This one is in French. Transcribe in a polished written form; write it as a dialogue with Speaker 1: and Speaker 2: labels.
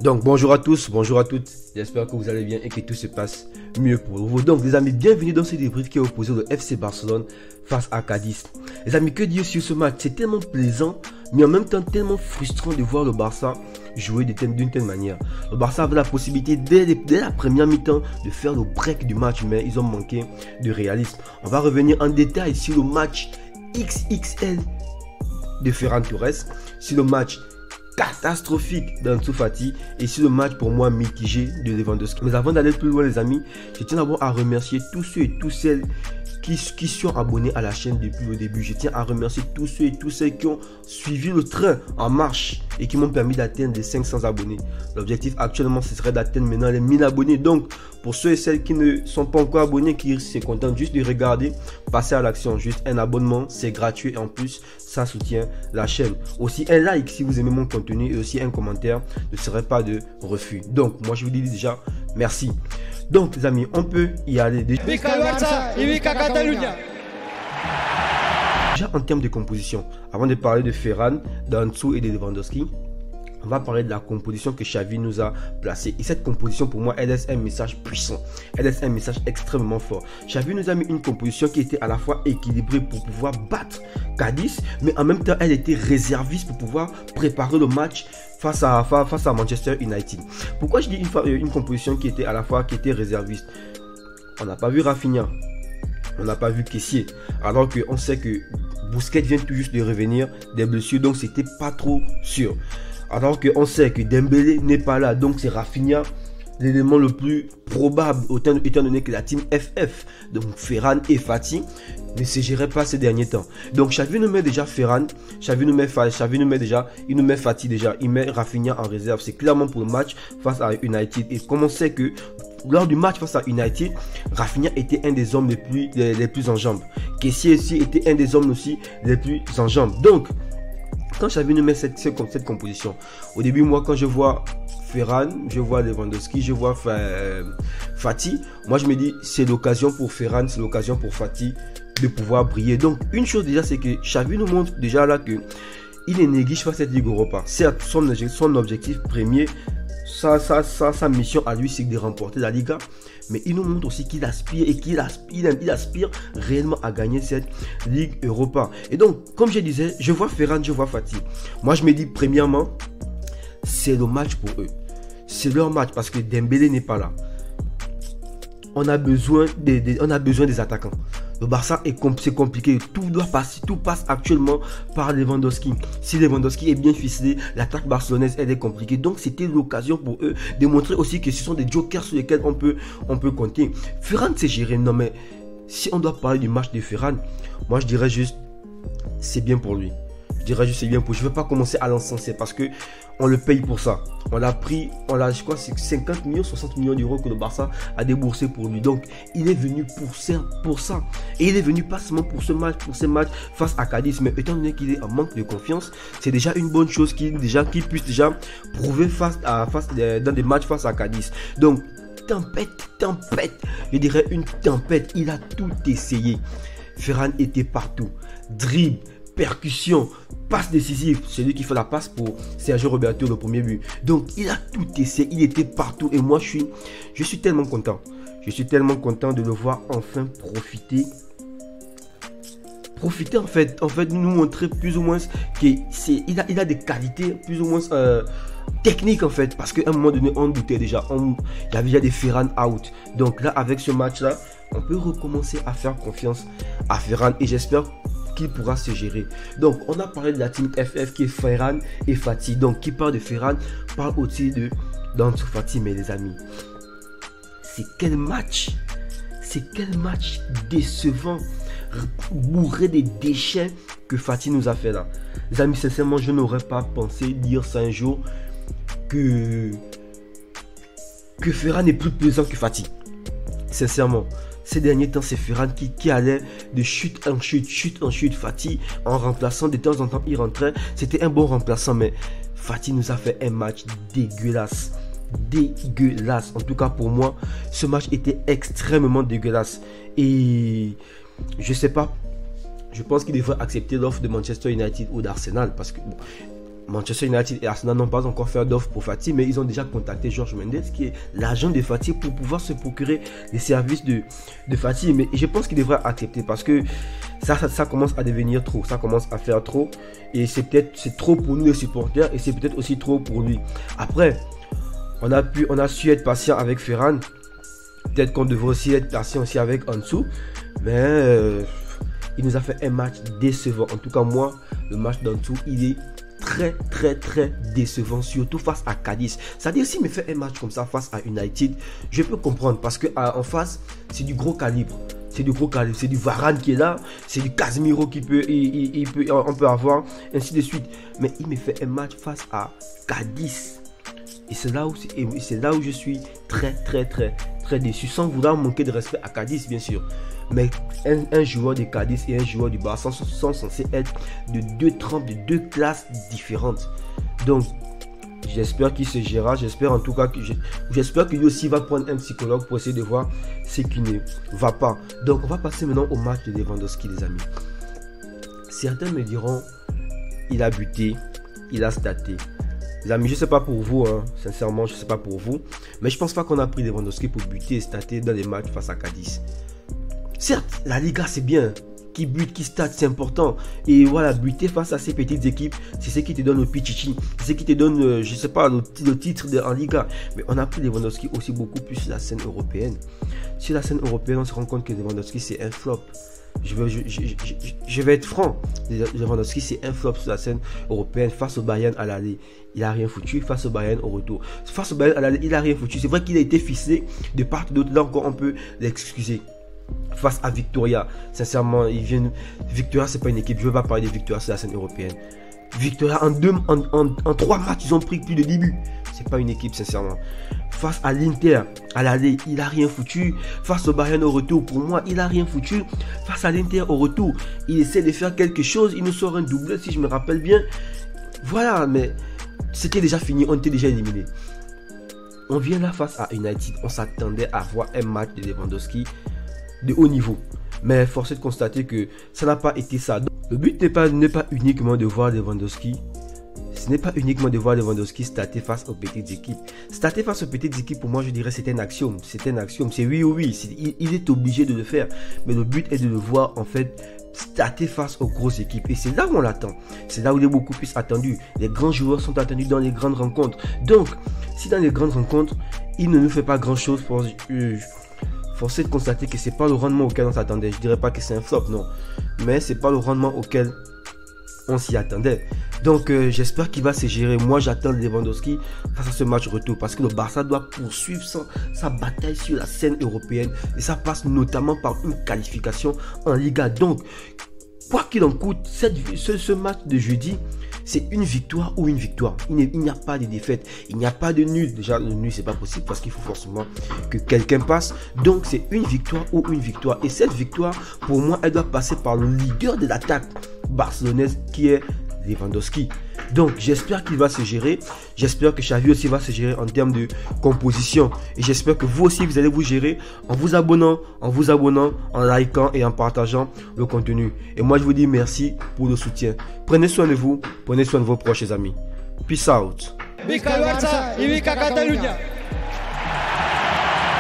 Speaker 1: Donc bonjour à tous, bonjour à toutes, j'espère que vous allez bien et que tout se passe mieux pour vous. Donc les amis, bienvenue dans ce débrief qui est opposé le FC Barcelone face à Cadiz. Les amis, que dire sur ce match? C'est tellement plaisant, mais en même temps tellement frustrant de voir le Barça jouer d'une telle manière. Le Barça avait la possibilité dès la première mi-temps de faire le break du match, mais ils ont manqué de réalisme. On va revenir en détail sur le match XXL de Ferran Torres, sur le match catastrophique d'Ansu Fati et sur le match pour moi mitigé de Lewandowski. Mais avant d'aller plus loin les amis, je tiens d'abord à remercier tous ceux et toutes celles qui sont abonnés à la chaîne depuis le début. Je tiens à remercier tous ceux et toutes celles qui ont suivi le train en marche et qui m'ont permis d'atteindre les 500 abonnés. L'objectif actuellement ce serait d'atteindre maintenant les 1000 abonnés. Donc pour ceux et celles qui ne sont pas encore abonnés, qui se contentent juste de regarder, passez à l'action. Juste un abonnement, c'est gratuit et en plus ça soutient la chaîne. Aussi un like si vous aimez mon contenu et aussi un commentaire ne serait pas de refus. Donc moi je vous dis déjà merci. Donc les amis, on peut y aller. Déjà en termes de composition, avant de parler de Ferran, d'Ansu et de Lewandowski, on va parler de la composition que Xavi nous a placée. Et cette composition, pour moi, elle laisse un message puissant. Elle laisse un message extrêmement fort. Xavi nous a mis une composition qui était à la fois équilibrée pour pouvoir battre Cadiz, mais en même temps, elle était réserviste pour pouvoir préparer le match face à Manchester United. Pourquoi je dis une composition qui était à la fois réserviste? On n'a pas vu Rafinha, on n'a pas vu Kessié, alors qu'on sait que Busquets vient tout juste de revenir des blessures, donc c'était pas trop sûr. Alors qu'on sait que Dembélé n'est pas là, donc c'est Rafinha l'élément le plus probable, étant donné que la team FF, donc Ferran et Fati, ne se gérait pas ces derniers temps. Donc Xavi nous met déjà Ferran, Xavi nous met Fati déjà, il met Rafinha en réserve. C'est clairement pour le match face à United. Et comme on sait que lors du match face à United, Rafinha était un des hommes les plus en jambes. Kessié aussi était un des hommes aussi les plus en jambes. Donc, quand Xavi nous met cette composition, au début, moi, quand je vois Ferran, je vois Lewandowski, je vois Fati, moi, je me dis, c'est l'occasion pour Ferran, c'est l'occasion pour Fati de pouvoir briller. Donc, une chose déjà, c'est que Xavi nous montre déjà là que il ne néglige pas cette Ligue Europa. C'est son objectif premier. Sa mission à lui, c'est de remporter la Liga. Mais il nous montre aussi qu'il aspire et qu'il aspire réellement à gagner cette Ligue Europa. Et donc, comme je disais, je vois Ferran, je vois Fati. Moi, je me dis, premièrement, c'est le match pour eux. C'est leur match parce que Dembélé n'est pas là. On a besoin des attaquants. Le Barça c'est compliqué, tout passe actuellement par Lewandowski. Si Lewandowski est bien ficelé, l'attaque barcelonaise elle est compliquée. Donc c'était l'occasion pour eux de montrer aussi que ce sont des jokers sur lesquels on peut compter. Ferran c'est géré, non mais si on doit parler du match de Ferran, moi je dirais juste c'est bien pour lui. Je ne vais pas commencer à l'encenser parce que on le paye pour ça. Je crois c'est 50 millions, 60 millions d'euros que le Barça a déboursé pour lui. Donc, il est venu pour ça. Et il est venu pas seulement pour ces matchs face à Cadiz, mais étant donné qu'il est en manque de confiance, c'est déjà une bonne chose qu'il puisse déjà prouver dans des matchs face à Cadiz. Donc, tempête, je dirais une tempête. Il a tout essayé. Ferran était partout. Dribble, percussion, passe décisive, celui qui fait la passe pour Sergio Roberto, le premier but. Donc il a tout essayé, il était partout et moi je suis tellement content. Je suis tellement content de le voir enfin profiter en fait nous montrer plus ou moins qu'il a des qualités plus ou moins techniques en fait, parce qu'à un moment donné on doutait déjà, il y avait déjà des Ferran out. Donc là avec ce match là, on peut recommencer à faire confiance à Ferran et j'espère qu'il pourra se gérer. Donc on a parlé de la team FF qui est Ferran et Fati. Donc qui parle de Ferran parle aussi d'Ansu Fati. Mais les amis, c'est quel match décevant, bourré des déchets que Fati nous a fait là. Les amis, sincèrement je n'aurais pas pensé dire ça un jour que Ferran est plus plaisant que Fati. Sincèrement, ces derniers temps, c'est Ferran qui allait de chute en chute. Fati, en remplaçant, de temps en temps, il rentrait. C'était un bon remplaçant, mais Fati nous a fait un match dégueulasse. En tout cas, pour moi, ce match était extrêmement dégueulasse. Et je sais pas, je pense qu'il devrait accepter l'offre de Manchester United ou d'Arsenal parce que Manchester United et Arsenal n'ont pas encore fait d'offre pour Fati, mais ils ont déjà contacté Jorge Mendes, qui est l'agent de Fati, pour pouvoir se procurer les services de Fati. Mais je pense qu'il devrait accepter, parce que ça commence à devenir trop, ça commence à faire trop, et c'est trop pour nous les supporters, et c'est peut-être aussi trop pour lui. Après, on a su être patient avec Ferran. Peut-être qu'on devrait aussi être patient aussi avec Ansu, mais il nous a fait un match décevant. En tout cas, moi, le match d'Ansu, il est très décevant, surtout face à Cadiz. C'est-à-dire, s'il me fait un match comme ça face à United, je peux comprendre, parce qu'en face, c'est du gros calibre. C'est du Varane qui est là, c'est du Casemiro on peut avoir, ainsi de suite. Mais il me fait un match face à Cadiz. Et c'est là où je suis très déçu, sans vouloir manquer de respect à Cadiz, bien sûr. Mais un joueur de Cadiz et un joueur du Barça sont censés être de deux trempes, de deux classes différentes. Donc, j'espère qu'il se gérera. J'espère en tout cas j'espère que lui aussi va prendre un psychologue pour essayer de voir ce qui ne va pas. Donc, on va passer maintenant au match de Lewandowski, les amis. Certains me diront, il a buté, il a staté. Les amis, je ne sais pas pour vous, hein. Sincèrement, je ne sais pas pour vous. Mais je ne pense pas qu'on a pris Lewandowski pour buter et stater dans les matchs face à Cadiz. Certes, la Liga, c'est bien. Qui bute, qui state, c'est important. Et voilà, buter face à ces petites équipes, c'est ce qui te donne le pichichi. C'est ce qui te donne, je ne sais pas, le titre en Liga. Mais on a pris Lewandowski aussi beaucoup plus sur la scène européenne. Sur la scène européenne, on se rend compte que Lewandowski, c'est un flop. Je vais être franc. Lewandowski, c'est un flop sur la scène européenne. Face au Bayern à l'aller, il a rien foutu. Face au Bayern au retour, face au Bayern à l'aller, il a rien foutu. C'est vrai qu'il a été ficelé de part et d'autre. Là encore, on peut l'excuser. Face à Victoria, sincèrement, Victoria, c'est pas une équipe. Je ne veux pas parler de Victoria sur la scène européenne. Victoria, en 3 matchs, ils ont pris plus de 10 buts. C'est pas une équipe, sincèrement. Face à l'Inter, à l'aller, il a rien foutu. Face au Bayern au retour, pour moi, il a rien foutu. Face à l'Inter au retour, il essaie de faire quelque chose. Il nous sort un doublé, si je me rappelle bien. Voilà, mais c'était déjà fini. On était déjà éliminé. On vient là face à United. On s'attendait à voir un match de Lewandowski de haut niveau. Mais force est de constater que ça n'a pas été ça. Donc, le but n'est pas uniquement de voir Lewandowski. Ce n'est pas uniquement de voir Lewandowski stater face aux petites équipes. Stater face aux petites équipes, pour moi, je dirais, c'est un axiome. C'est un axiome. C'est oui ou oui. Il est obligé de le faire. Mais le but est de le voir, en fait, stater face aux grosses équipes. Et c'est là où on l'attend. C'est là où il est beaucoup plus attendu. Les grands joueurs sont attendus dans les grandes rencontres. Donc, si dans les grandes rencontres, il ne nous fait pas grand-chose pour... Force est de constater que c'est pas le rendement auquel on s'attendait. Je dirais pas que c'est un flop, non. Mais c'est pas le rendement auquel on s'y attendait. Donc j'espère qu'il va se gérer. Moi j'attends Lewandowski face à ce match retour, parce que le Barça doit poursuivre sa bataille sur la scène européenne. Et ça passe notamment par une qualification en Liga. Donc, quoi qu'il en coûte, ce match de jeudi, c'est une victoire ou une victoire. Il n'y a pas de défaite. Il n'y a pas de nul. Déjà, le nul, c'est pas possible parce qu'il faut forcément que quelqu'un passe. Donc, c'est une victoire ou une victoire. Et cette victoire, pour moi, elle doit passer par le leader de l'attaque barcelonaise qui est Lewandowski. Donc, j'espère qu'il va se gérer. J'espère que Xavi aussi va se gérer en termes de composition. Et j'espère que vous aussi, vous allez vous gérer en vous abonnant, en likant et en partageant le contenu. Et moi, je vous dis merci pour le soutien. Prenez soin de vous, prenez soin de vos proches amis. Peace out.
Speaker 2: Visca el Barça y Visca Cataluña.